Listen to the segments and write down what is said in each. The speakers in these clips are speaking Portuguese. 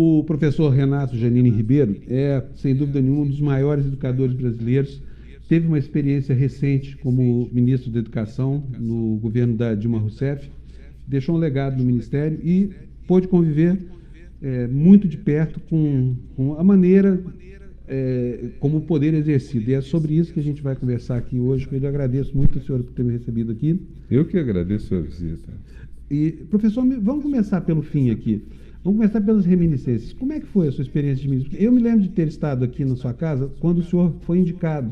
O professor Renato Janine Ribeiro é, sem dúvida nenhuma, um dos maiores educadores brasileiros. Teve uma experiência recente como ministro da Educação no governo da Dilma Rousseff, deixou um legado no Ministério e pôde conviver muito de perto com a maneira como o poder é exercido. E é sobre isso que a gente vai conversar aqui hoje. Eu agradeço muito o senhor por ter me recebido aqui. Eu que agradeço a visita. E, professor, vamos começar pelo fim aqui. Vamos começar pelas reminiscências. Como é que foi a sua experiência de ministro? Porque eu me lembro de ter estado aqui na sua casa quando o senhor foi indicado.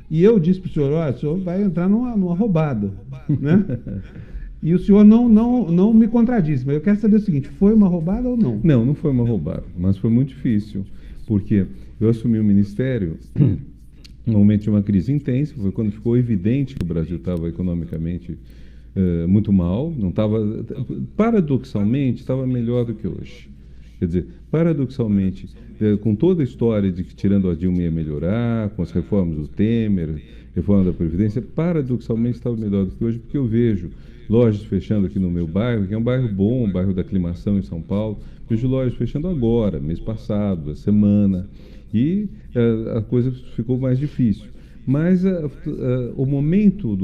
E eu disse para o senhor, olha, o senhor vai entrar numa roubada, né? E o senhor não me contradisse, mas eu quero saber o seguinte, foi uma roubada ou não? Não, não foi uma roubada, mas foi muito difícil, porque eu assumi o ministério no momento de uma crise intensa, foi quando ficou evidente que o Brasil estava economicamente muito mal, não estava, paradoxalmente, estava melhor do que hoje. Quer dizer, paradoxalmente, com toda a história de que tirando a Dilma ia melhorar, com as reformas do Temer, reforma da Previdência, paradoxalmente estava melhor do que hoje, porque eu vejo lojas fechando aqui no meu bairro, que é um bairro bom, um bairro da aclimação em São Paulo, vejo lojas fechando agora, mês passado, a semana, e a coisa ficou mais difícil. Mas o momento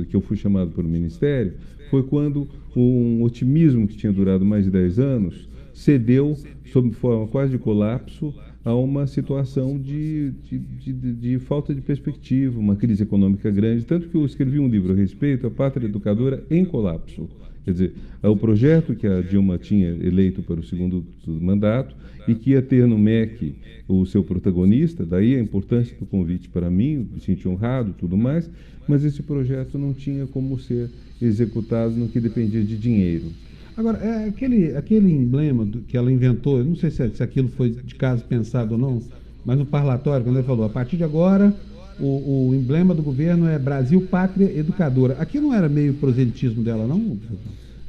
que eu fui chamado para o Ministério foi quando um otimismo que tinha durado mais de 10 anos cedeu, sob forma quase de colapso, a uma situação de falta de perspectiva, uma crise econômica grande, tanto que eu escrevi um livro a respeito, A Pátria Educadora em Colapso. Quer dizer, é o projeto que a Dilma tinha eleito para o segundo mandato e que ia ter no MEC o seu protagonista, daí a importância do convite para mim, me senti honrado e tudo mais, mas esse projeto não tinha como ser executado no que dependia de dinheiro. Agora, aquele emblema que ela inventou, eu não sei se aquilo foi de caso pensado ou não, mas no parlatório, quando ele falou, a partir de agora, o emblema do governo é Brasil, Pátria Educadora. Aqui não era meio proselitismo dela, não?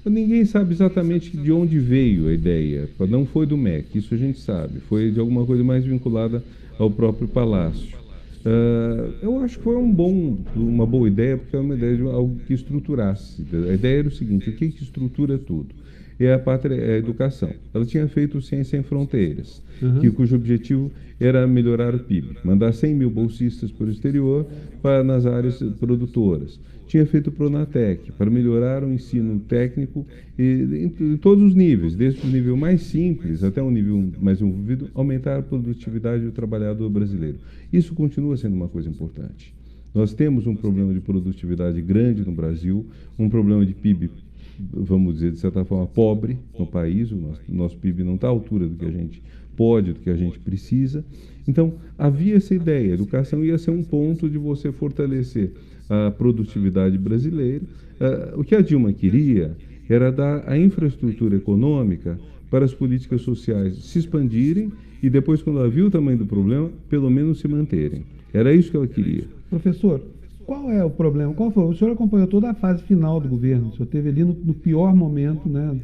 Ninguém sabe exatamente de onde veio a ideia. Não foi do MEC, isso a gente sabe. Foi de alguma coisa mais vinculada ao próprio Palácio. Eu acho que foi uma boa ideia, porque é uma ideia de algo que estruturasse. A ideia era o seguinte, o que estrutura tudo? É a educação. Ela tinha feito Ciência Sem Fronteiras, cujo objetivo era melhorar o PIB, mandar 100 mil bolsistas para o exterior nas áreas produtoras. Tinha feito o Pronatec, para melhorar o ensino técnico em todos os níveis, desde o nível mais simples até o nível mais envolvido, aumentar a produtividade do trabalhador brasileiro. Isso continua sendo uma coisa importante. Nós temos um problema de produtividade grande no Brasil, um problema de PIB, vamos dizer, de certa forma, pobre no país. O nosso PIB não está à altura do que a gente pode, do que a gente precisa. Então, havia essa ideia. A educação ia ser um ponto de você fortalecer a produtividade brasileira. O que a Dilma queria era dar a infraestrutura econômica para as políticas sociais se expandirem e depois, quando ela viu o tamanho do problema, pelo menos se manterem. Era isso que ela queria. Professor, qual é o problema? Qual foi? O senhor acompanhou toda a fase final do governo, o senhor esteve ali no pior momento, né,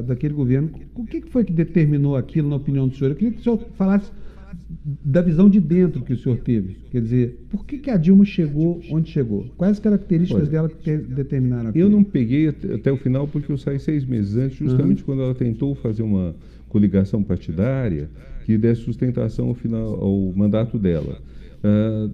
daquele governo. O que foi que determinou aquilo, na opinião do senhor? Eu queria que o senhor falasse da visão de dentro que o senhor teve. Quer dizer, por que a Dilma chegou onde chegou? Quais as características dela que determinaram aquilo? Eu não peguei até o final porque eu saí 6 meses antes, justamente quando ela tentou fazer uma coligação partidária que desse sustentação ao mandato dela.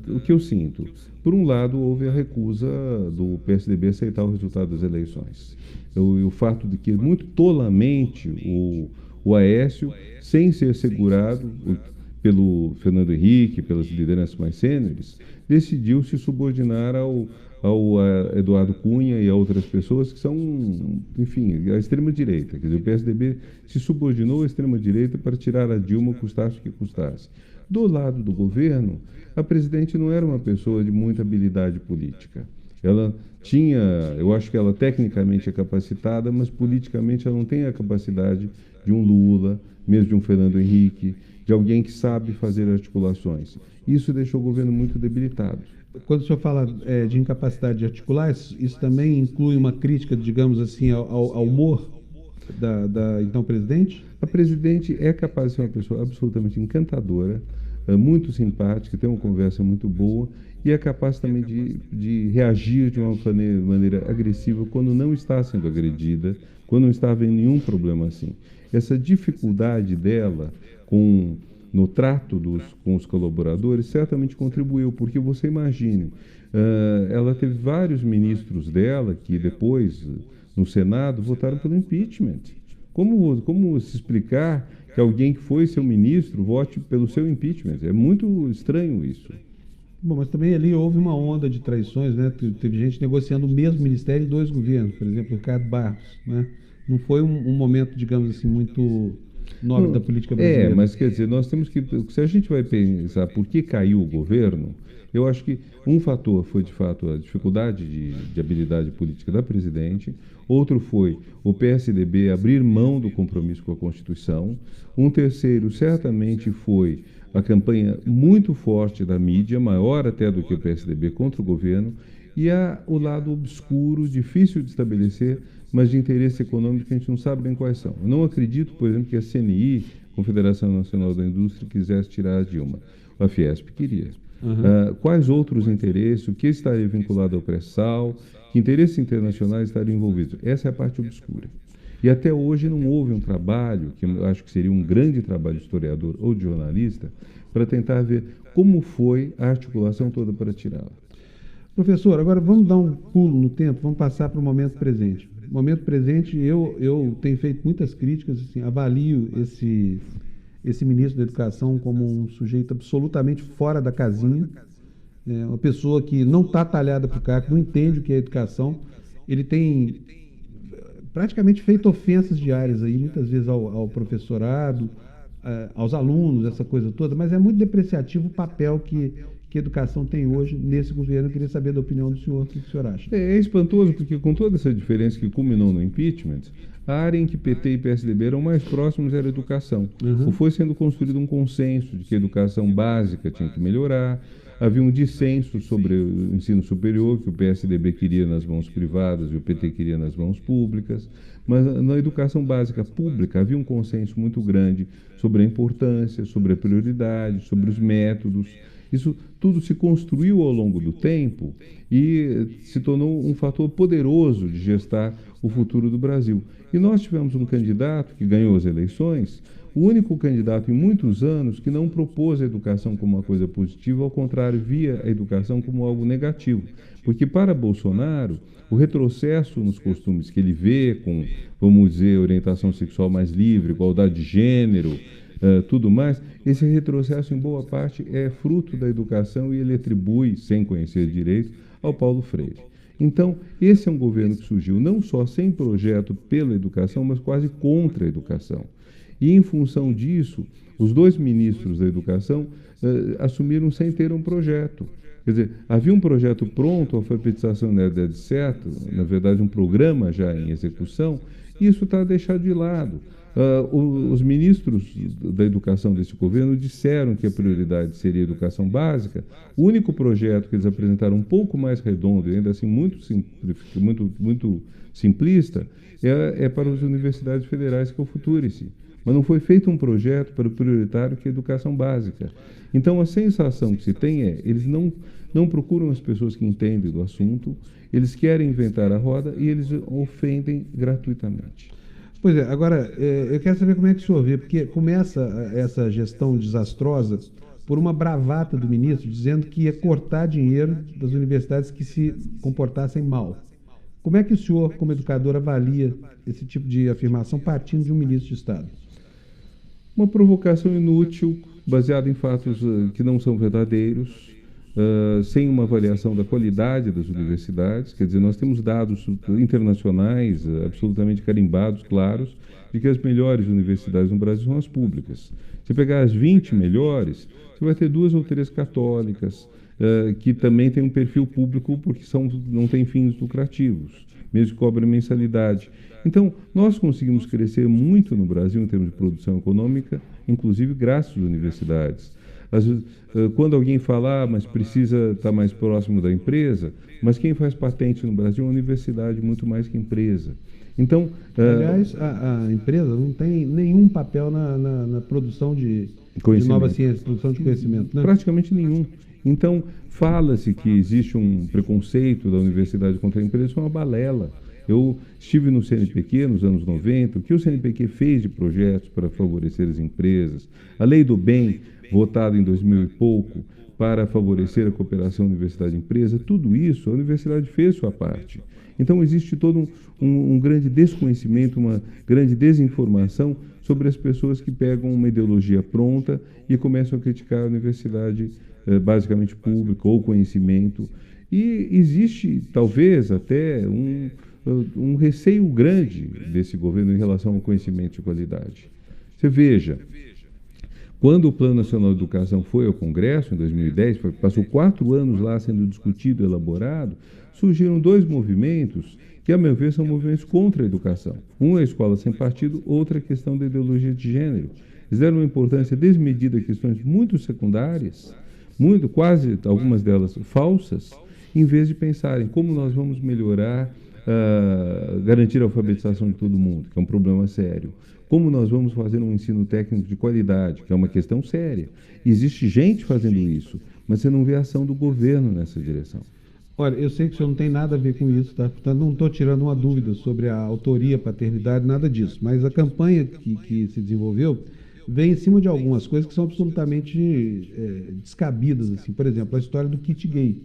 O que eu sinto? Por um lado, houve a recusa do PSDB aceitar o resultado das eleições. O fato de que, muito tolamente, o Aécio, sem ser segurado pelo Fernando Henrique, pelas lideranças mais sêniores, decidiu se subordinar ao Eduardo Cunha e a outras pessoas que são, enfim, a extrema-direita. Quer dizer, o PSDB se subordinou à extrema-direita para tirar a Dilma, custasse o que custasse. Do lado do governo, a presidente não era uma pessoa de muita habilidade política. Ela tinha, eu acho que ela tecnicamente é capacitada, mas politicamente ela não tem a capacidade de um Lula, mesmo de um Fernando Henrique, de alguém que sabe fazer articulações. Isso deixou o governo muito debilitado. Quando o senhor fala de incapacidade de articular, isso também inclui uma crítica, digamos assim, ao humor da então presidente? A presidente é capaz de ser uma pessoa absolutamente encantadora, muito simpática, tem uma conversa muito boa e é capaz também de reagir de uma maneira agressiva quando não está sendo agredida, quando não está havendo nenhum problema assim. essa dificuldade dela no trato com os colaboradores certamente contribuiu, porque você imagine, ela teve vários ministros dela que depois, no Senado, votaram pelo impeachment. Como se explicar que alguém que foi seu ministro vote pelo seu impeachment? É muito estranho isso. Bom, mas também ali houve uma onda de traições, né? Teve gente negociando o mesmo ministério em dois governos, por exemplo, o Ricardo Barros, né? Não foi um momento, digamos assim, muito nobre da política brasileira. Mas quer dizer, nós temos que, se a gente vai pensar por que caiu o governo, eu acho que um fator foi, de fato, a dificuldade de habilidade política da presidente, outro foi o PSDB abrir mão do compromisso com a Constituição, um terceiro certamente foi a campanha muito forte da mídia, maior até do que o PSDB contra o governo, e há o lado obscuro, difícil de estabelecer, mas de interesse econômico que a gente não sabe bem quais são. Eu não acredito, por exemplo, que a CNI, Confederação Nacional da Indústria, quisesse tirar a Dilma. A Fiesp queria. Quais outros interesses, o que estaria vinculado ao pré-sal, que interesses internacionais estariam envolvidos? Essa é a parte obscura. E até hoje não houve um trabalho, que eu acho que seria um grande trabalho de historiador ou de jornalista, para tentar ver como foi a articulação toda para tirá-la. Professor, agora vamos dar um pulo no tempo, vamos passar para o momento presente. No momento presente, eu tenho feito muitas críticas, assim, avalio esse ministro da Educação como um sujeito absolutamente fora da casinha, uma pessoa que não está talhada para o cargo, não entende o que é educação. Ele tem praticamente feito ofensas diárias aí, muitas vezes ao professorado, aos alunos, essa coisa toda, mas é muito depreciativo o papel que a educação tem hoje nesse governo. Eu queria saber da opinião do senhor, o que o senhor acha? É espantoso, porque com toda essa diferença que culminou no impeachment, a área em que PT e PSDB eram mais próximos era a educação. Foi sendo construído um consenso de que a educação básica tinha que melhorar, havia um dissenso sobre o ensino superior, que o PSDB queria nas mãos privadas e o PT queria nas mãos públicas, mas na educação básica pública havia um consenso muito grande sobre a importância, sobre a prioridade, sobre os métodos. Isso tudo se construiu ao longo do tempo e se tornou um fator poderoso de gestar o futuro do Brasil. E nós tivemos um candidato que ganhou as eleições, o único candidato em muitos anos que não propôs a educação como uma coisa positiva, ao contrário, via a educação como algo negativo. Porque para Bolsonaro, o retrocesso nos costumes que ele vê com, vamos dizer, orientação sexual mais livre, igualdade de gênero, tudo mais, esse retrocesso em boa parte é fruto da educação e ele atribui, sem conhecer direito, ao Paulo Freire. Então, esse é um governo que surgiu não só sem projeto pela educação, mas quase contra a educação. E, em função disso, os dois ministros da educação assumiram sem ter um projeto. Quer dizer, havia um projeto pronto, a alfabetização na idade certa, na verdade um programa já em execução, e isso está deixado de lado. Os ministros da educação desse governo disseram que a prioridade seria a educação básica. O único projeto que eles apresentaram um pouco mais redondo, e ainda assim muito simplista, é para as universidades federais, que é o Futurice. Mas não foi feito um projeto para o prioritário, que é a educação básica. Então, a sensação que se tem eles não procuram as pessoas que entendem do assunto, eles querem inventar a roda e eles ofendem gratuitamente. Pois é, agora, eu quero saber como é que o senhor vê, porque começa essa gestão desastrosa por uma bravata do ministro, dizendo que ia cortar dinheiro das universidades que se comportassem mal. Como é que o senhor, como educador, avalia esse tipo de afirmação partindo de um ministro de Estado? Uma provocação inútil, baseada em fatos que não são verdadeiros, sem uma avaliação da qualidade das universidades. Quer dizer, nós temos dados internacionais absolutamente carimbados, claros, de que as melhores universidades no Brasil são as públicas. Se pegar as 20 melhores, você vai ter 2 ou 3 católicas, que também têm um perfil público, porque não têm fins lucrativos, mesmo que cobrem mensalidade. Então, nós conseguimos crescer muito no Brasil em termos de produção econômica, inclusive graças às universidades. Quando alguém fala, mas precisa estar mais próximo da empresa, mas quem faz patente no Brasil é a universidade, muito mais que a empresa. Então, aliás, a empresa não tem nenhum papel na produção de novas ciências, produção de conhecimento, né? Praticamente nenhum. Então, fala-se que existe um preconceito da universidade contra a empresa, isso é uma balela. Eu estive no CNPq nos anos 90, o que o CNPq fez de projetos para favorecer as empresas, a Lei do Bem, votada em 2000 e pouco, para favorecer a cooperação universidade-empresa, tudo isso a universidade fez sua parte. Então existe todo um grande desconhecimento, uma grande desinformação sobre as pessoas que pegam uma ideologia pronta e começam a criticar a universidade basicamente pública ou conhecimento. E existe talvez até um receio grande desse governo em relação ao conhecimento de qualidade. Você veja, quando o Plano Nacional de Educação foi ao Congresso, em 2010, passou 4 anos lá sendo discutido e elaborado, surgiram 2 movimentos que, a meu ver, são movimentos contra a educação. Um é a escola sem partido, outra é a questão da ideologia de gênero. Eles deram uma importância desmedida a questões muito secundárias, quase algumas delas falsas, em vez de pensarem como nós vamos melhorar, garantir a alfabetização de todo mundo, que é um problema sério. Como nós vamos fazer um ensino técnico de qualidade, que é uma questão séria. Existe gente fazendo isso, mas você não vê a ação do governo nessa direção. Olha, eu sei que o senhor não tem nada a ver com isso, tá? Portanto, não estou tirando uma dúvida sobre a autoria, paternidade, nada disso. Mas a campanha que se desenvolveu vem em cima de algumas coisas que são absolutamente descabidas, assim. Por exemplo, a história do kit gay.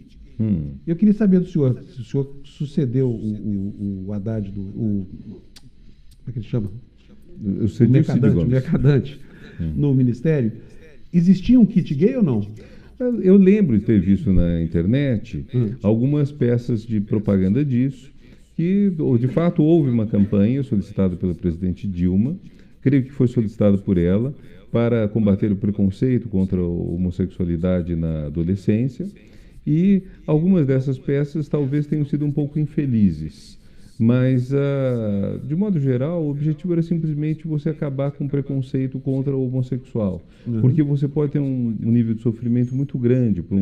Eu queria saber do senhor, se o senhor sucedeu o Haddad, como é que ele chama? O Mercadante, no Ministério. Existia um kit gay ou não? Eu lembro de ter visto na internet algumas peças de propaganda disso, que de fato houve uma campanha solicitada pela presidente Dilma, creio que foi solicitada por ela, para combater o preconceito contra a homossexualidade na adolescência, e algumas dessas peças talvez tenham sido um pouco infelizes. Mas, de modo geral, o objetivo era simplesmente você acabar com o preconceito contra o homossexual. Porque você pode ter um nível de sofrimento muito grande para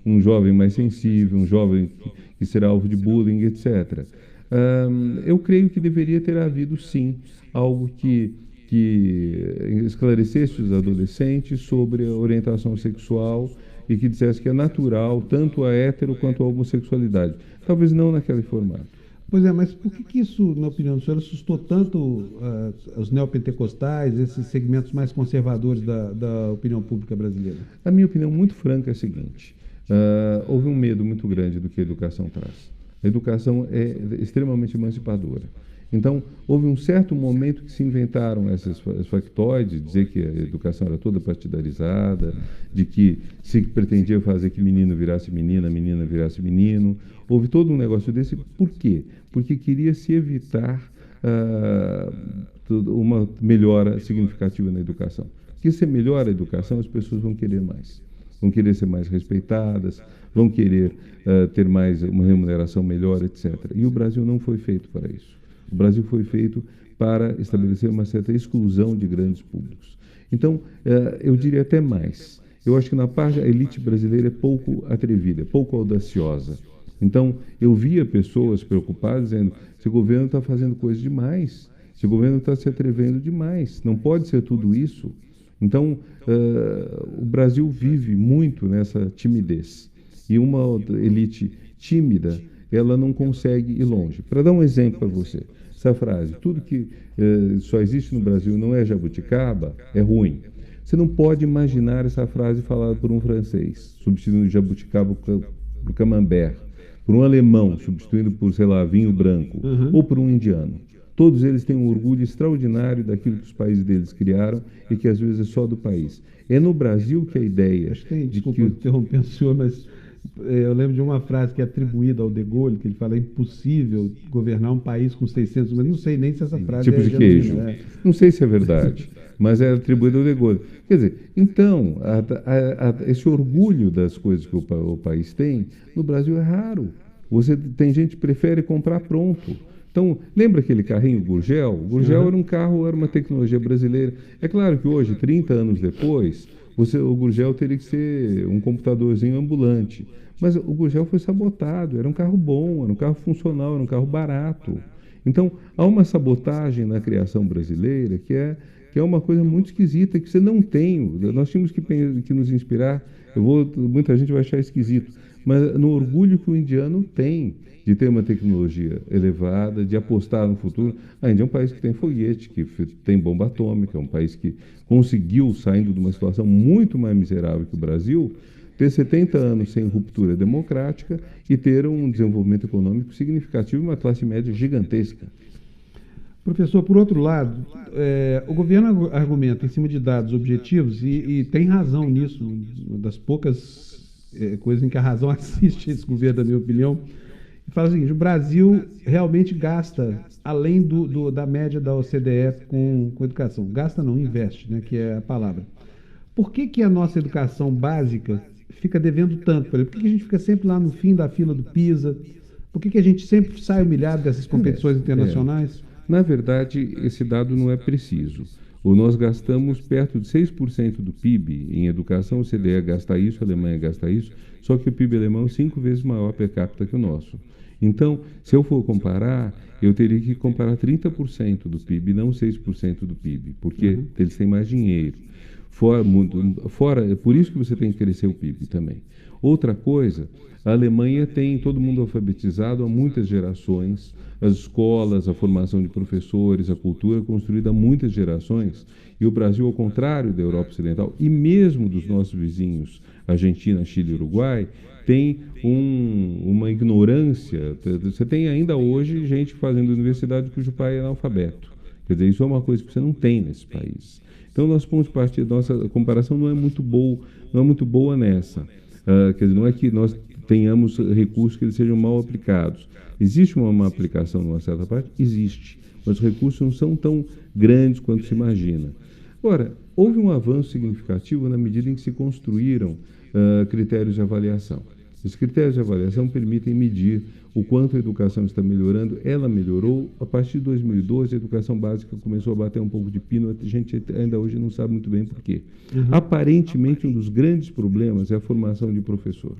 um jovem mais sensível, um jovem que será alvo de bullying, etc. Eu creio que deveria ter havido, sim, algo que esclarecesse os adolescentes sobre a orientação sexual e que dissesse que é natural tanto a hétero quanto a homossexualidade. Talvez não naquele formato. Pois é, mas por que isso, na opinião do senhor, assustou tanto os neopentecostais, esses segmentos mais conservadores da opinião pública brasileira? A minha opinião muito franca é a seguinte: houve um medo muito grande do que a educação traz. A educação é extremamente emancipadora. Então, houve um certo momento que se inventaram essas factoides, dizer que a educação era toda partidarizada, de que se pretendia fazer que menino virasse menina, menina virasse menino. Houve todo um negócio desse. Por quê? Porque queria se evitar uma melhora significativa na educação. Porque se melhora a educação, as pessoas vão querer mais. Vão querer ser mais respeitadas, vão querer ter mais uma remuneração melhor, etc. E o Brasil não foi feito para isso. O Brasil foi feito para estabelecer uma certa exclusão de grandes públicos. Então, eu diria até mais. Eu acho que na parte a elite brasileira é pouco atrevida, é pouco audaciosa. Então, eu via pessoas preocupadas dizendo: esse governo está fazendo coisa demais, esse governo está se atrevendo demais, não pode ser tudo isso. Então, o Brasil vive muito nessa timidez. E uma elite tímida, ela não consegue ir longe. Para dar um exemplo para você, essa frase: tudo que só existe no Brasil não é jabuticaba, é ruim. Você não pode imaginar essa frase falada por um francês, substituindo jabuticaba por camembert, por um alemão, substituindo por, sei lá, vinho branco, ou por um indiano. Todos eles têm um orgulho extraordinário daquilo que os países deles criaram e que às vezes é só do país. É no Brasil que a ideia... Desculpa interrompendo o senhor, mas eu lembro de uma frase que é atribuída ao De Gaulle, que ele fala: é impossível governar um país com 600, mas não sei nem se essa frase tipo de queijo. Não sei se é verdade, mas é atribuída ao De Gaulle. Quer dizer, então, esse orgulho das coisas que o país tem, no Brasil é raro. Tem gente que prefere comprar pronto. Então, lembra aquele carrinho Gurgel? O Gurgel era uma tecnologia brasileira. É claro que hoje, 30 anos depois, o Gurgel teria que ser um computadorzinho ambulante. Mas o Gurgel foi sabotado. Era um carro bom, era um carro funcional, era um carro barato. Então, há uma sabotagem na criação brasileira que é que é uma coisa muito esquisita, que você não tem. Nós tínhamos que nos inspirar, muita gente vai achar esquisito, mas no orgulho que o indiano tem de ter uma tecnologia elevada, de apostar no futuro. A Índia é um país que tem foguete, que tem bomba atômica, é um país que conseguiu, saindo de uma situação muito mais miserável que o Brasil, ter 70 anos sem ruptura democrática e ter um desenvolvimento econômico significativo e uma classe média gigantesca. Professor, por outro lado, o governo argumenta em cima de dados objetivos e tem razão nisso, uma das poucas coisas em que a razão assiste esse governo, na minha opinião, e fala o seguinte: o Brasil realmente gasta além da média da OCDE com educação. Gasta não, investe, né, que é a palavra. Por que a nossa educação básica fica devendo tanto? Por exemplo, por que a gente fica sempre lá no fim da fila do PISA? Por que a gente sempre sai humilhado dessas competições internacionais? Na verdade, esse dado não é preciso. Nós gastamos perto de 6% do PIB em educação, o CDE gasta isso, a Alemanha gasta isso, só que o PIB alemão é 5 vezes maior per capita que o nosso. Então, se eu for comparar, eu teria que comparar 30% do PIB, não 6% do PIB, porque eles têm mais dinheiro. Fora, é por isso que você tem que crescer o PIB também. Outra coisa, a Alemanha tem todo mundo alfabetizado há muitas gerações, as escolas, a formação de professores, a cultura construída há muitas gerações, e o Brasil, ao contrário da Europa Ocidental, e mesmo dos nossos vizinhos, Argentina, Chile e Uruguai, tem uma ignorância. Você tem ainda hoje gente fazendo universidade cujo pai é analfabeto. Quer dizer, isso é uma coisa que você não tem nesse país. Então, nosso ponto de partida, nossa comparação não é muito boa nessa. Quer dizer, não é que nós tenhamos recursos que eles sejam mal aplicados. Existe uma má aplicação numa certa parte? Existe. Mas os recursos não são tão grandes quanto se imagina. Ora, houve um avanço significativo na medida em que se construíram critérios de avaliação. Os critérios de avaliação permitem medir o quanto a educação está melhorando. Ela melhorou. A partir de 2012, a educação básica começou a bater um pouco de pino. A gente ainda hoje não sabe muito bem por quê. Aparentemente, um dos grandes problemas é a formação de professor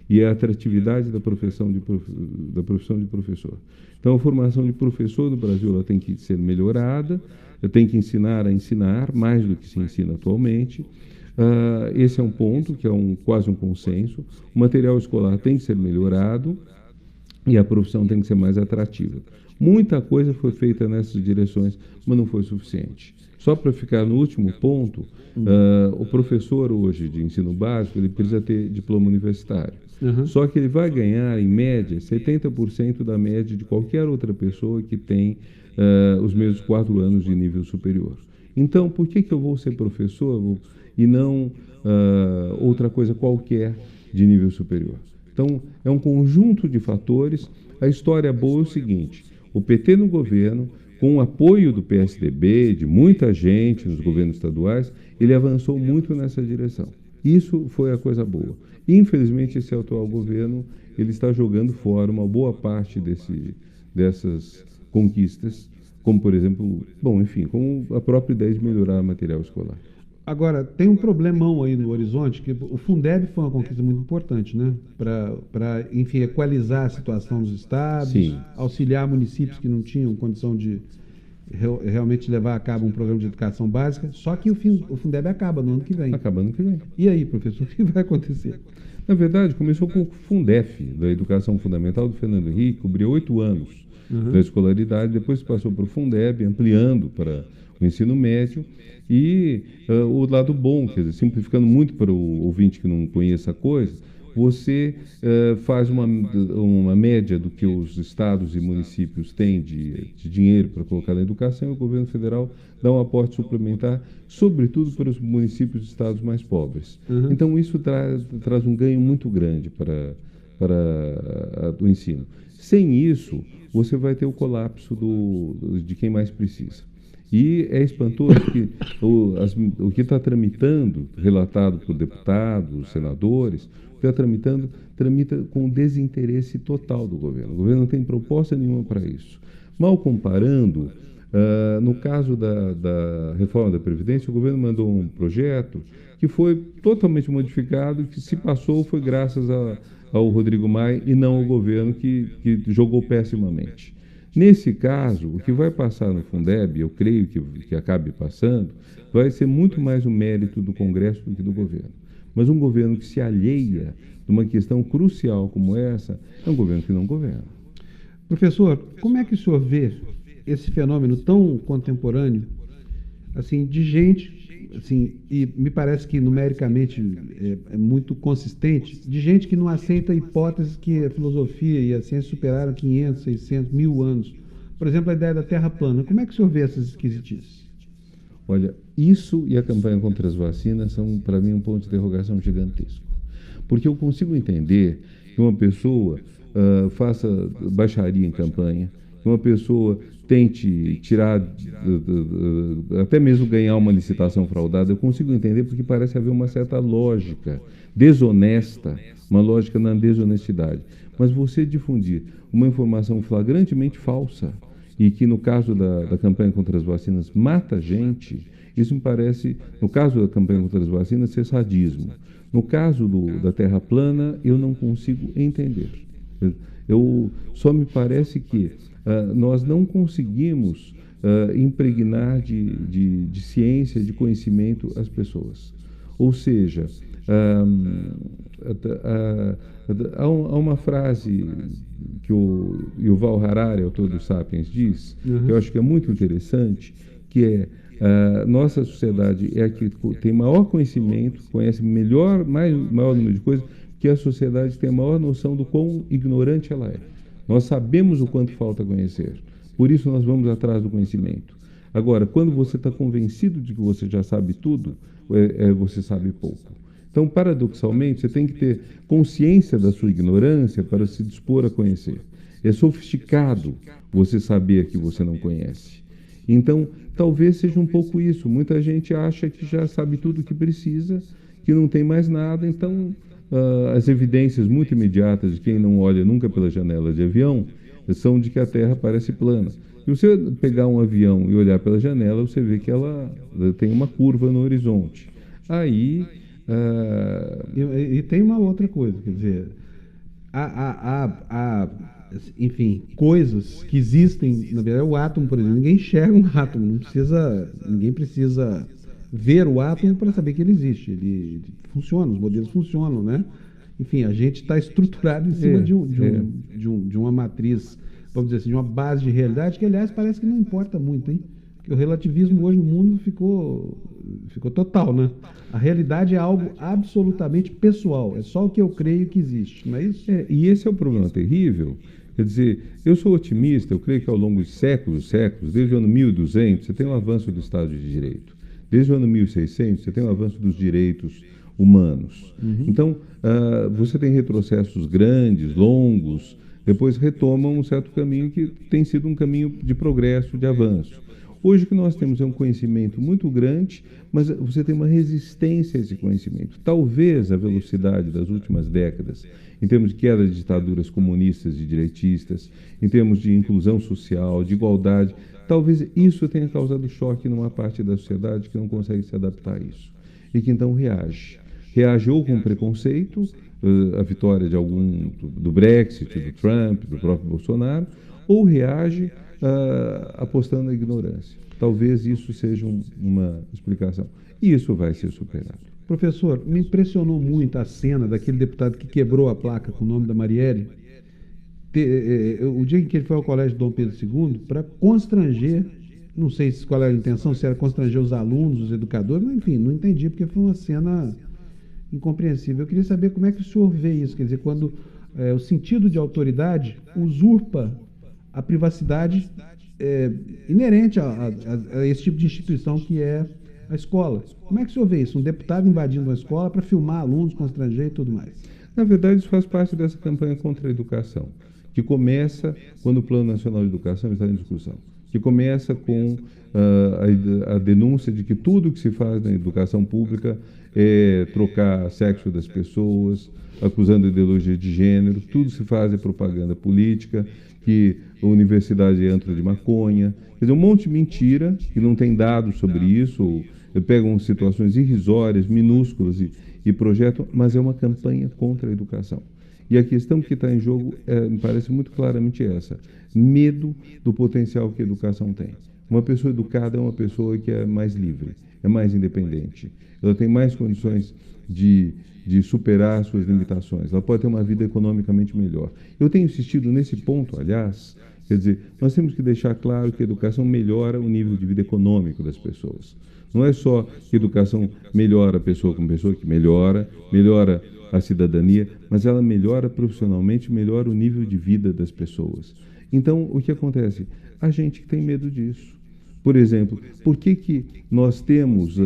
e a atratividade da profissão de professor. Então, a formação de professor no Brasil ela tem que ser melhorada, tem que ensinar a ensinar, mais do que se ensina atualmente. Esse é um ponto que é quase um consenso. O material escolar tem que ser melhorado e a profissão tem que ser mais atrativa. Muita coisa foi feita nessas direções, mas não foi suficiente. Só para ficar no último ponto, o professor hoje de ensino básico ele precisa ter diploma universitário. Só que ele vai ganhar, em média, 70% da média de qualquer outra pessoa que tem os mesmos 4 anos de nível superior. Então, por que eu vou ser professor e não outra coisa qualquer de nível superior? Então, é um conjunto de fatores. A história boa é o seguinte: o PT no governo, com o apoio do PSDB, de muita gente nos governos estaduais, ele avançou muito nessa direção. Isso foi a coisa boa. Infelizmente, esse atual governo ele está jogando fora uma boa parte dessas conquistas, como, por exemplo, como a própria ideia de melhorar o material escolar. Agora, tem um problemão aí no horizonte, que o Fundeb foi uma conquista muito importante, né? Para, enfim, equalizar a situação dos estados, Sim. Auxiliar municípios que não tinham condição de realmente levar a cabo um programa de educação básica, só que o Fundeb acaba no ano que vem. Acaba no ano que vem. E aí, professor, o que vai acontecer? Na verdade, começou com o Fundef, da Educação Fundamental do Fernando Henrique, cobriu 8 anos da escolaridade, depois passou para o Fundeb, ampliando para o ensino médio, e o lado bom, quer dizer, simplificando muito para o ouvinte que não conheça a coisa, você faz uma média do que os estados e municípios têm de dinheiro para colocar na educação, e o governo federal dá um aporte suplementar, sobretudo para os municípios e estados mais pobres. Então, isso traz um ganho muito grande para o ensino. Sem isso, você vai ter o colapso de quem mais precisa. E é espantoso que o que está tramitando, relatado por deputados, senadores, o que está tramitando, tramita com desinteresse total do governo. O governo não tem proposta nenhuma para isso. Mal comparando, no caso da reforma da Previdência, o governo mandou um projeto que foi totalmente modificado, que se passou foi graças ao Rodrigo Maia e não ao governo que jogou pessimamente. Nesse caso, o que vai passar no Fundeb, eu creio que acabe passando, vai ser muito mais o mérito do Congresso do que do governo. Mas um governo que se alheia de uma questão crucial como essa, é um governo que não governa. Professor, como é que o senhor vê esse fenômeno tão contemporâneo, assim, de gente, assim, e me parece que numericamente é muito consistente, de gente que não aceita a hipótese que a filosofia e a ciência superaram 500, 600, 1000 anos? Por exemplo, a ideia da Terra plana. Como é que o senhor vê essas esquisitices? Olha, isso e a campanha contra as vacinas são, para mim, um ponto de interrogação gigantesco. Porque eu consigo entender que uma pessoa faça baixaria em campanha, que uma pessoa tente tirar, até mesmo ganhar uma licitação fraudada. Eu consigo entender porque parece haver uma certa lógica desonesta, uma lógica na desonestidade. Mas você difundir uma informação flagrantemente falsa e que, no caso da campanha contra as vacinas, mata gente, isso me parece, no caso da campanha contra as vacinas, ser sadismo. No caso da Terra plana, eu não consigo entender. Só me parece que nós não conseguimos impregnar de ciência, de conhecimento as pessoas. Ou seja, há uma frase que o Yuval Harari, autor do Sapiens, diz, que eu acho que é muito interessante, que é: nossa sociedade é a que tem maior conhecimento, conhece maior número de coisas, que a sociedade tem a maior noção do quão ignorante ela é. Nós sabemos o quanto falta conhecer, por isso nós vamos atrás do conhecimento. Agora, quando você está convencido de que você já sabe tudo, você sabe pouco. Então, paradoxalmente, você tem que ter consciência da sua ignorância para se dispor a conhecer. É sofisticado você saber que você não conhece. Então, talvez seja um pouco isso. Muita gente acha que já sabe tudo o que precisa, que não tem mais nada. Então, as evidências muito imediatas de quem não olha nunca pela janela de avião são de que a Terra parece plana. Se você pegar um avião e olhar pela janela, você vê que ela tem uma curva no horizonte. Aí... E tem uma outra coisa, quer dizer, enfim, coisas que existem, na verdade, o átomo, por exemplo, ninguém enxerga um átomo, ninguém precisa ver o átomo para saber que ele existe, ele funciona, os modelos funcionam, né? Enfim, a gente está estruturado em cima de uma matriz, vamos dizer assim, de uma base de realidade que, aliás, parece que não importa muito, hein? Porque o relativismo hoje no mundo ficou total, né? A realidade é algo absolutamente pessoal, é só o que eu creio que existe, não é isso? E esse é o problema terrível. Quer dizer, eu sou otimista, eu creio que ao longo de séculos, desde o ano 1200, você tem um avanço do Estado de Direito. Desde o ano 1600, você tem um avanço dos direitos humanos. Então, você tem retrocessos grandes, longos, depois retomam um certo caminho que tem sido um caminho de progresso, de avanço. Hoje o que nós temos é um conhecimento muito grande, mas você tem uma resistência a esse conhecimento. Talvez a velocidade das últimas décadas, em termos de queda de ditaduras comunistas e direitistas, em termos de inclusão social, de igualdade, talvez isso tenha causado choque numa parte da sociedade que não consegue se adaptar a isso. E que então reage. Reage ou com preconceito, a vitória de do Brexit, do Trump, do próprio Bolsonaro, ou reage apostando na ignorância. Talvez isso seja uma explicação. E isso vai ser superado. Professor, me impressionou muito a cena daquele deputado que quebrou a placa com o nome da Marielle, o dia em que ele foi ao colégio Dom Pedro II, para constranger, não sei qual era a intenção, se era constranger os alunos, os educadores, mas enfim, não entendi, porque foi uma cena incompreensível. Eu queria saber como é que o senhor vê isso, quer dizer, quando o sentido de autoridade usurpa a privacidade inerente a esse tipo de instituição que é a escola. Como é que o senhor vê isso? Um deputado invadindo uma escola para filmar alunos, constranger e tudo mais. Na verdade, isso faz parte dessa campanha contra a educação, que começa quando o Plano Nacional de Educação está em discussão, que começa com a denúncia de que tudo que se faz na educação pública é trocar sexo das pessoas, acusando ideologia de gênero, tudo se faz é propaganda política, que a universidade é antro de maconha, quer dizer, um monte de mentira, que não tem dados sobre isso, pegam situações irrisórias, minúsculas e projetam, mas é uma campanha contra a educação. E a questão que está em jogo me parece muito claramente essa: medo do potencial que a educação tem. Uma pessoa educada é uma pessoa que é mais livre, é mais independente, ela tem mais condições de superar suas limitações, ela pode ter uma vida economicamente melhor. Eu tenho insistido nesse ponto, aliás, quer dizer, nós temos que deixar claro que a educação melhora o nível de vida econômico das pessoas. Não é só que a educação melhora a pessoa como pessoa, que melhora a cidadania, mas ela melhora profissionalmente, melhora o nível de vida das pessoas. Então, o que acontece? A gente tem medo disso. Por exemplo, por que nós temos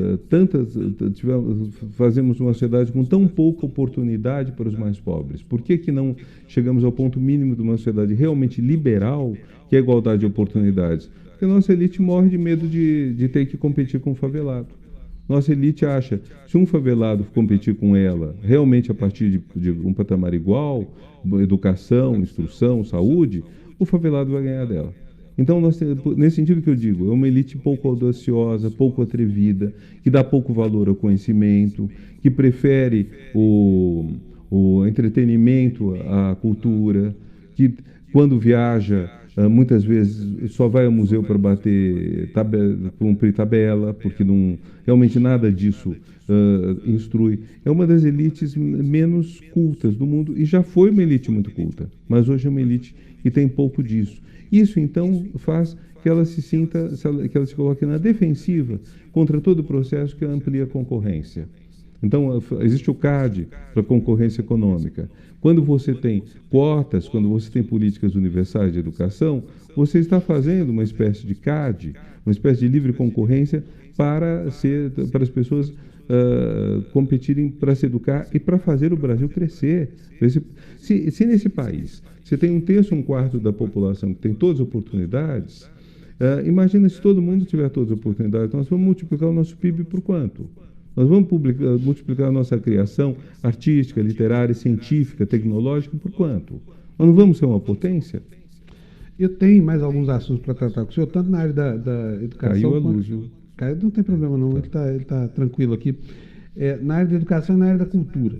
fazemos uma sociedade com tão pouca oportunidade para os mais pobres? Por que não chegamos ao ponto mínimo de uma sociedade realmente liberal, que é a igualdade de oportunidades? Porque a nossa elite morre de medo de ter que competir com o favelado. Nossa elite acha, se um favelado competir com ela realmente a partir de um patamar igual, educação, instrução, saúde, o favelado vai ganhar dela. Então, nesse sentido que eu digo, é uma elite pouco audaciosa, pouco atrevida, que dá pouco valor ao conhecimento, que prefere o entretenimento à cultura, que quando viaja, muitas vezes só vai ao museu para cumprir tabela, porque realmente nada disso instrui. É uma das elites menos cultas do mundo, e já foi uma elite muito culta, mas hoje é uma elite que tem pouco disso. Isso, então, faz que ela se sinta, que ela se coloque na defensiva contra todo o processo que amplia a concorrência. Então, existe o CAD para concorrência econômica. Quando você tem cotas, quando você tem políticas universais de educação, você está fazendo uma espécie de CAD, uma espécie de livre concorrência para as pessoas competirem para se educar e para fazer o Brasil crescer. Se nesse país você tem 1/3, 1/4 da população que tem todas as oportunidades, imagina se todo mundo tiver todas as oportunidades. Nós vamos multiplicar o nosso PIB por quanto? Nós vamos multiplicar a nossa criação artística, literária, científica, tecnológica por quanto? Nós não vamos ser uma potência? Eu tenho mais alguns assuntos para tratar com o senhor, tanto na área da educação... Caiu a luz, viu? Não tem problema não, ele tá tranquilo aqui. Na área da educação e na área da cultura.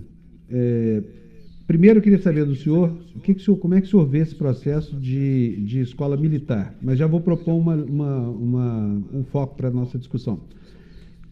Primeiro eu queria saber do senhor, como é que o senhor vê esse processo de escola militar? Mas já vou propor um foco para a nossa discussão.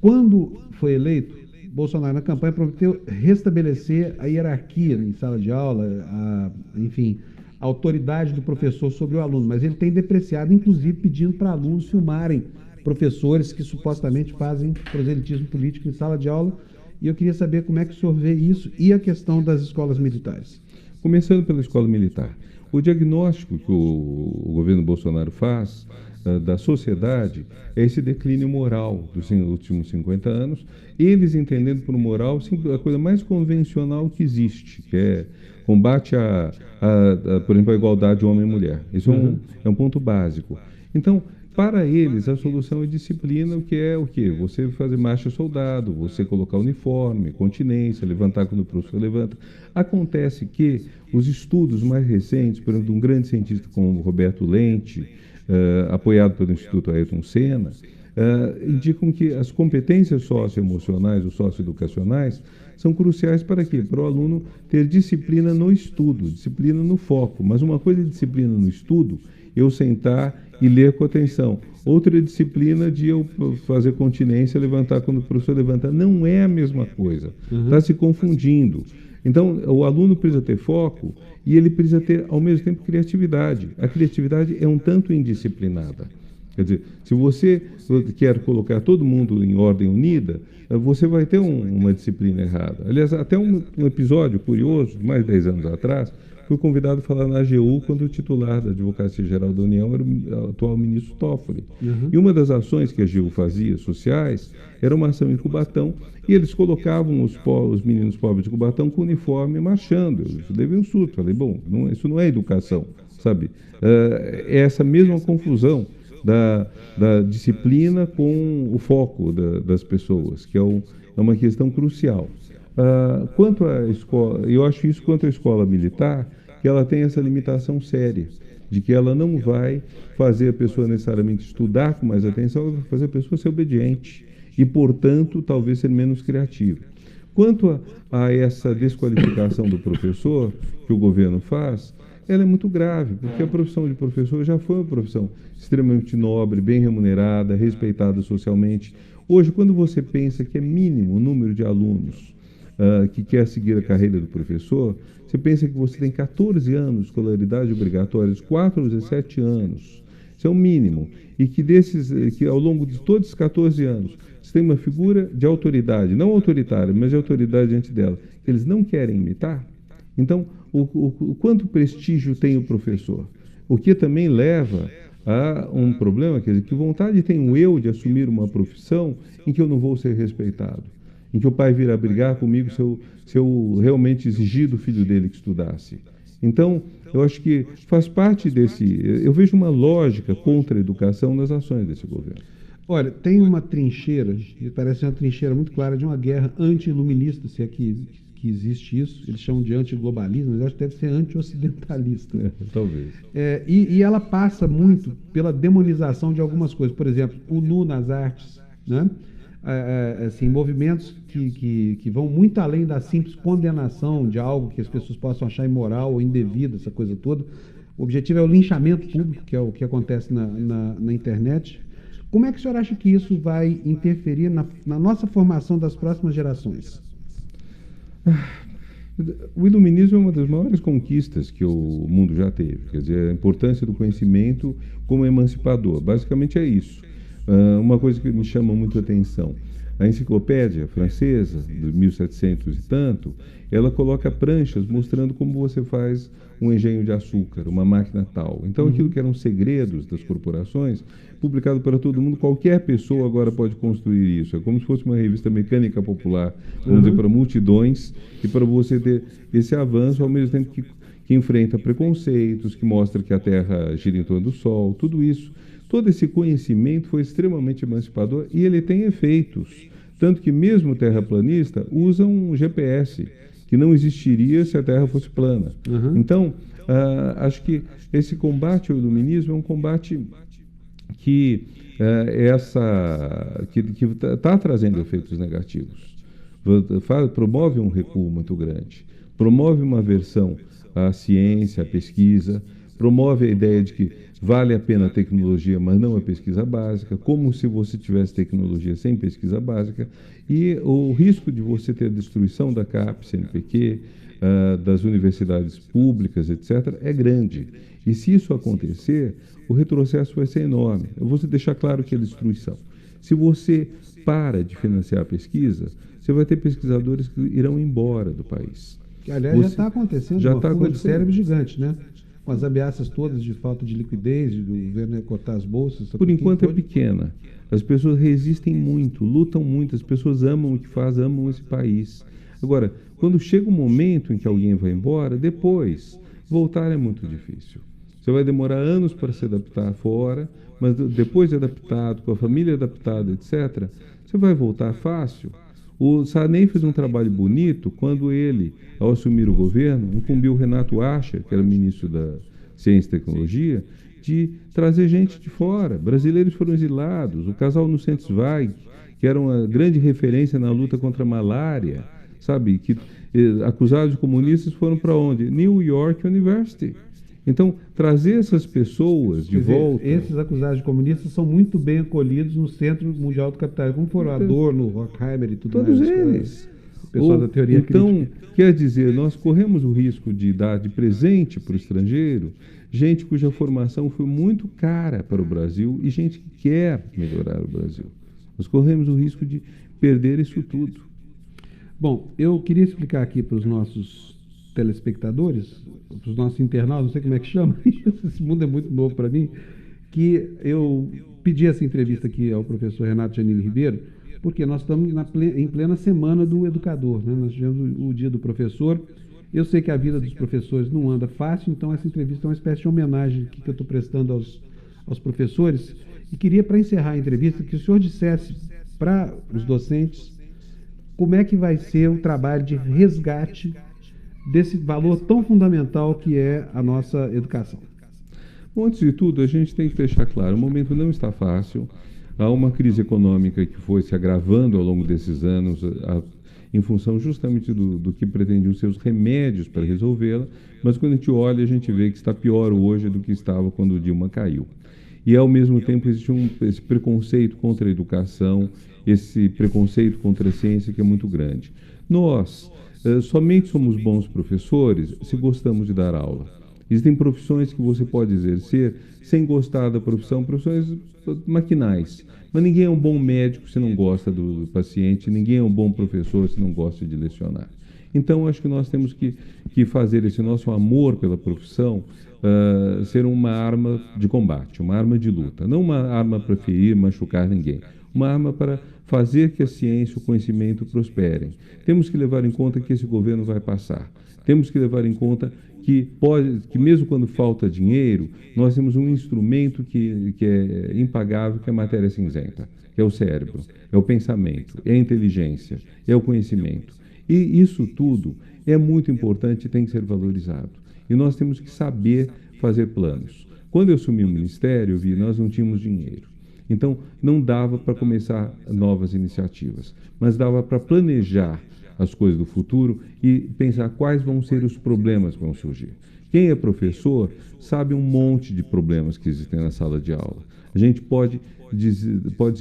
Quando foi eleito, Bolsonaro na campanha prometeu restabelecer a hierarquia em sala de aula, enfim, a autoridade do professor sobre o aluno, mas ele tem depreciado, inclusive pedindo para alunos filmarem professores que supostamente fazem proselitismo político em sala de aula, e eu queria saber como é que o senhor vê isso e a questão das escolas militares. Começando pela escola militar, o diagnóstico que o governo Bolsonaro faz da sociedade é esse declínio moral dos últimos 50 anos, eles entendendo por moral a coisa mais convencional que existe, que é combate por exemplo, a igualdade homem e mulher. Isso é um ponto básico. Então, para eles, a solução é disciplina, que é o quê? Você fazer marcha soldado, você colocar uniforme, continência, levantar quando o professor levanta. Acontece que os estudos mais recentes, por exemplo, de um grande cientista como Roberto Lente, apoiado pelo Instituto Ayrton Senna, indicam que as competências socioemocionais ou socioeducacionais são cruciais para quê? Para o aluno ter disciplina no estudo, disciplina no foco. Mas uma coisa é disciplina no estudo, eu sentar e ler com atenção. Outra disciplina de eu fazer continência, levantar quando o professor levanta. Não é a mesma coisa. Está se confundindo. Então, o aluno precisa ter foco e ele precisa ter, ao mesmo tempo, criatividade. A criatividade é um tanto indisciplinada. Quer dizer, se você quer colocar todo mundo em ordem unida, você vai ter uma disciplina errada. Aliás, até um episódio curioso, mais de 10 anos atrás, fui convidado a falar na AGU quando o titular da Advocacia Geral da União era o atual ministro Toffoli. E uma das ações que a AGU fazia, sociais, era uma ação em Cubatão, e eles colocavam os meninos pobres de Cubatão com uniforme marchando. Eu levei um surto, falei, bom, isso não é educação, sabe? É essa mesma confusão da disciplina com o foco das pessoas, que é uma questão crucial. Quanto à escola, eu acho isso quanto à escola militar, que ela tem essa limitação séria, de que ela não vai fazer a pessoa necessariamente estudar com mais atenção, ela vai fazer a pessoa ser obediente e, portanto, talvez ser menos criativa. Quanto a essa desqualificação do professor que o governo faz, ela é muito grave, porque a profissão de professor já foi uma profissão extremamente nobre, bem remunerada, respeitada socialmente. Hoje, quando você pensa que é mínimo o número de alunos que quer seguir a carreira do professor, você pensa que você tem 14 anos de escolaridade obrigatória, de 4 a 17 anos. Isso é o mínimo. E que ao longo de todos esses 14 anos, você tem uma figura de autoridade, não autoritária, mas de autoridade diante dela, que eles não querem imitar. Então, o quanto prestígio tem o professor? O que também leva a um problema, quer dizer, que vontade tenho eu de assumir uma profissão em que eu não vou ser respeitado, em que o pai virá brigar comigo se eu realmente exigir do filho dele que estudasse. Então, eu acho que faz parte eu vejo uma lógica contra a educação nas ações desse governo. Olha, tem uma trincheira, me parece uma trincheira muito clara de uma guerra anti-iluminista, se é que existe isso, eles chamam de antiglobalismo, mas eu acho que deve ser anti-ocidentalista. Talvez. E ela passa muito pela demonização de algumas coisas, por exemplo, o nu nas artes, né? Assim, movimentos que vão muito além da simples condenação de algo que as pessoas possam achar imoral ou indevido, essa coisa toda. O objetivo é o linchamento público, que é o que acontece na internet. Como é que o senhor acha que isso vai interferir na nossa formação das próximas gerações? O iluminismo é uma das maiores conquistas que o mundo já teve. Quer dizer, a importância do conhecimento como emancipador. Basicamente é isso. Uma coisa que me chama muito a atenção, a enciclopédia francesa, de 1700 e tanto, ela coloca pranchas mostrando como você faz um engenho de açúcar, uma máquina tal. Então, aquilo que eram segredos das corporações, publicado para todo mundo, qualquer pessoa agora pode construir isso. É como se fosse uma revista mecânica popular, vamos dizer, para multidões, e para você ter esse avanço, ao mesmo tempo que enfrenta preconceitos, que mostra que a Terra gira em torno do Sol, tudo isso. Todo esse conhecimento foi extremamente emancipador e ele tem efeitos. Tanto que mesmo o terraplanista usa um GPS, que não existiria se a Terra fosse plana. Então, acho que esse combate ao iluminismo é um combate que está trazendo efeitos negativos. Promove um recuo muito grande, promove uma aversão à ciência, à pesquisa, promove a ideia de que vale a pena a tecnologia, mas não a pesquisa básica, como se você tivesse tecnologia sem pesquisa básica, e o risco de você ter a destruição da CAPES, CNPq, das universidades públicas, etc., é grande. E se isso acontecer, o retrocesso vai ser enorme. Eu vou deixar claro que é destruição. Se você para de financiar a pesquisa, você vai ter pesquisadores que irão embora do país. Que, aliás, já está acontecendo uma fuga de cérebro gigante, né? Com as ameaças todas de falta de liquidez, do governo cortar as bolsas. Por enquanto é pequena. As pessoas resistem muito, lutam muito, as pessoas amam o que faz, amam esse país. Agora, quando chega um momento em que alguém vai embora, depois, voltar é muito difícil. Você vai demorar anos para se adaptar fora, mas depois de adaptado, com a família adaptada, etc., você vai voltar fácil. O Sarney fez um trabalho bonito quando ele, ao assumir o governo, incumbiu o Renato Acha, que era ministro da Ciência e Tecnologia, de trazer gente de fora. Brasileiros foram exilados. O casal Nussensweig, que era uma grande referência na luta contra a malária, sabe, que acusados de comunistas foram para onde? New York University. Então, trazer essas pessoas de volta... Esses acusados de comunistas são muito bem acolhidos no Centro Mundial do Capitalismo, como foram Adorno, Horkheimer e tudo mais. Todos eles. O pessoal da teoria então, crítica. Quer dizer, nós corremos o risco de dar de presente para o estrangeiro gente cuja formação foi muito cara para o Brasil e gente que quer melhorar o Brasil. Nós corremos o risco de perder isso tudo. Bom, eu queria explicar aqui para os nossos telespectadores, para os nossos internautas, não sei como é que chama, esse mundo é muito novo para mim, que eu pedi essa entrevista aqui ao professor Renato Janine Ribeiro, porque nós estamos em plena semana do educador, né? Nós tivemos o dia do professor. Eu sei que a vida dos professores não anda fácil, então essa entrevista é uma espécie de homenagem que eu estou prestando aos professores. E queria, para encerrar a entrevista, que o senhor dissesse para os docentes como é que vai ser o trabalho de resgate desse valor tão fundamental que é a nossa educação. Bom, antes de tudo, a gente tem que deixar claro, o momento não está fácil, há uma crise econômica que foi se agravando ao longo desses anos, em função justamente do que pretendiam ser os remédios para resolvê-la, mas quando a gente olha, a gente vê que está pior hoje do que estava quando Dilma caiu. E, ao mesmo tempo, existe esse preconceito contra a educação, esse preconceito contra a ciência que é muito grande. Nós somente somos bons professores se gostamos de dar aula. Existem profissões que você pode exercer sem gostar da profissão, profissões maquinais. Mas ninguém é um bom médico se não gosta do paciente, ninguém é um bom professor se não gosta de lecionar. Então, acho que nós temos que fazer esse nosso amor pela profissão ser uma arma de combate, uma arma de luta. Não uma arma para ferir, machucar ninguém. Uma arma para fazer que a ciência e o conhecimento prosperem. Temos que levar em conta que esse governo vai passar. Temos que levar em conta que mesmo quando falta dinheiro, nós temos um instrumento que é impagável, que é a matéria cinzenta, que é o cérebro, é o pensamento, é a inteligência, é o conhecimento. E isso tudo é muito importante e tem que ser valorizado. E nós temos que saber fazer planos. Quando eu assumi o ministério, eu vi que nós não tínhamos dinheiro. Então, não dava para começar novas iniciativas, mas dava para planejar as coisas do futuro e pensar quais vão ser os problemas que vão surgir. Quem é professor sabe um monte de problemas que existem na sala de aula. A gente pode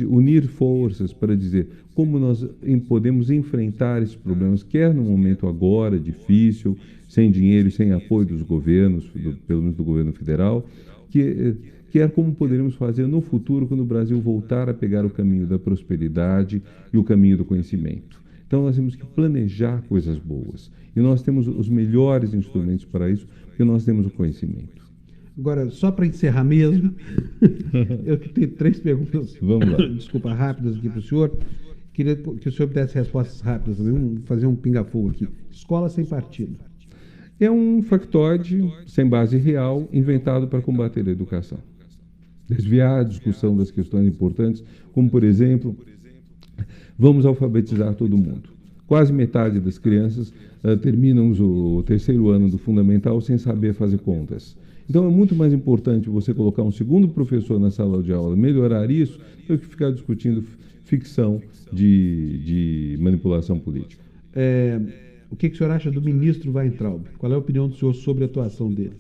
unir forças para dizer como nós podemos enfrentar esses problemas, quer no momento agora, difícil, sem dinheiro e sem apoio dos governos, pelo menos do governo federal, quer como poderemos fazer no futuro, quando o Brasil voltar a pegar o caminho da prosperidade e o caminho do conhecimento. Então, nós temos que planejar coisas boas. E nós temos os melhores instrumentos para isso, porque nós temos o conhecimento. Agora, só para encerrar mesmo, eu tenho 3 perguntas, vamos lá. Desculpa, rápidas aqui para o senhor. Queria que o senhor desse respostas rápidas, fazer um pinga-fogo aqui. Escola sem partido. É um factoide sem base real, inventado para combater a educação. Desviar a discussão das questões importantes, como, por exemplo, vamos alfabetizar todo mundo. Quase metade das crianças terminam o 3º ano do fundamental sem saber fazer contas. Então, é muito mais importante você colocar um segundo professor na sala de aula, melhorar isso, do que ficar discutindo ficção de manipulação política. O que o senhor acha do ministro Weintraub? Qual é a opinião do senhor sobre a atuação dele?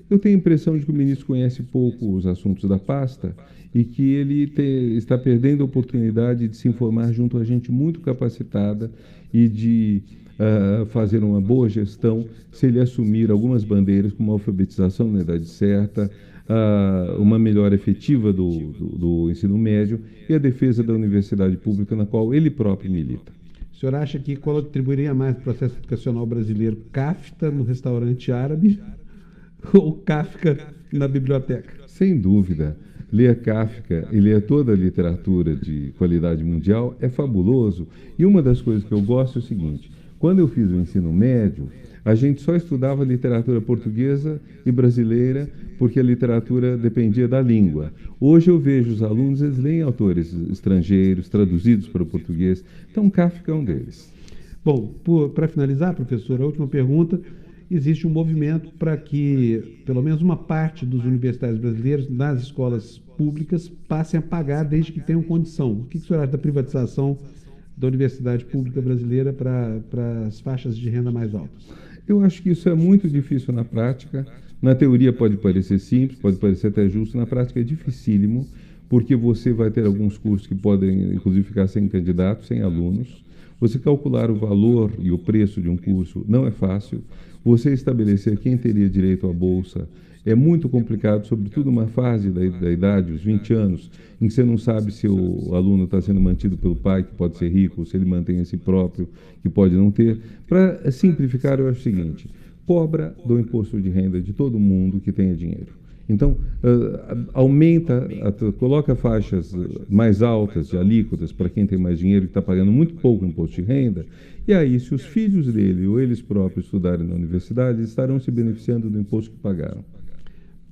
Eu tenho a impressão de que o ministro conhece pouco os assuntos da pasta e que ele está perdendo a oportunidade de se informar junto a gente muito capacitada e de fazer uma boa gestão se ele assumir algumas bandeiras como a alfabetização na idade certa, uma melhora efetiva do ensino médio e a defesa da universidade pública na qual ele próprio milita. O senhor acha que contribuiria mais para o processo educacional brasileiro Kafka no restaurante árabe ou Kafka na biblioteca? Sem dúvida. Ler Kafka e ler toda a literatura de qualidade mundial é fabuloso. E uma das coisas que eu gosto é o seguinte: quando eu fiz o ensino médio, a gente só estudava literatura portuguesa e brasileira porque a literatura dependia da língua. Hoje eu vejo os alunos, eles leem autores estrangeiros, traduzidos para o português. Então, Kafka é um deles. Bom, para finalizar, professor, a última pergunta. Existe um movimento para que, pelo menos uma parte dos universitários brasileiros, nas escolas públicas, passem a pagar desde que tenham condição. O que o senhor acha da privatização da universidade pública brasileira para as faixas de renda mais altas? Eu acho que isso é muito difícil na prática. Na teoria pode parecer simples, pode parecer até justo, na prática é dificílimo, porque você vai ter alguns cursos que podem, inclusive, ficar sem candidatos, sem alunos. Você calcular o valor e o preço de um curso não é fácil. Você estabelecer quem teria direito à bolsa é muito complicado, sobretudo numa fase da idade, os 20 anos, em que você não sabe se o aluno está sendo mantido pelo pai, que pode ser rico, ou se ele mantém a si próprio, que pode não ter. Para simplificar, eu acho o seguinte: cobra do imposto de renda de todo mundo que tenha dinheiro. Então, coloca faixas mais altas de alíquotas para quem tem mais dinheiro e está pagando muito pouco imposto de renda, e aí, se os filhos dele ou eles próprios estudarem na universidade, eles estarão se beneficiando do imposto que pagaram.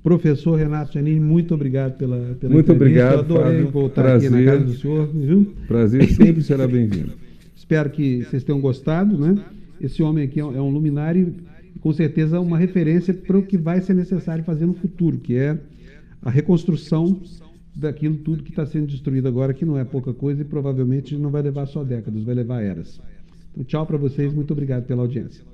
Professor Renato Giannini, muito obrigado pela muito entrevista. obrigado, Eu adorei Fábio. voltar Prazer. aqui na casa do senhor. Viu? Prazer sempre será bem-vindo. Espero que vocês tenham gostado, né? Esse homem aqui é um luminário, com certeza uma referência para o que vai ser necessário fazer no futuro, que é a reconstrução daquilo tudo que está sendo destruído agora, que não é pouca coisa e provavelmente não vai levar só décadas, vai levar eras. Então, tchau para vocês, muito obrigado pela audiência.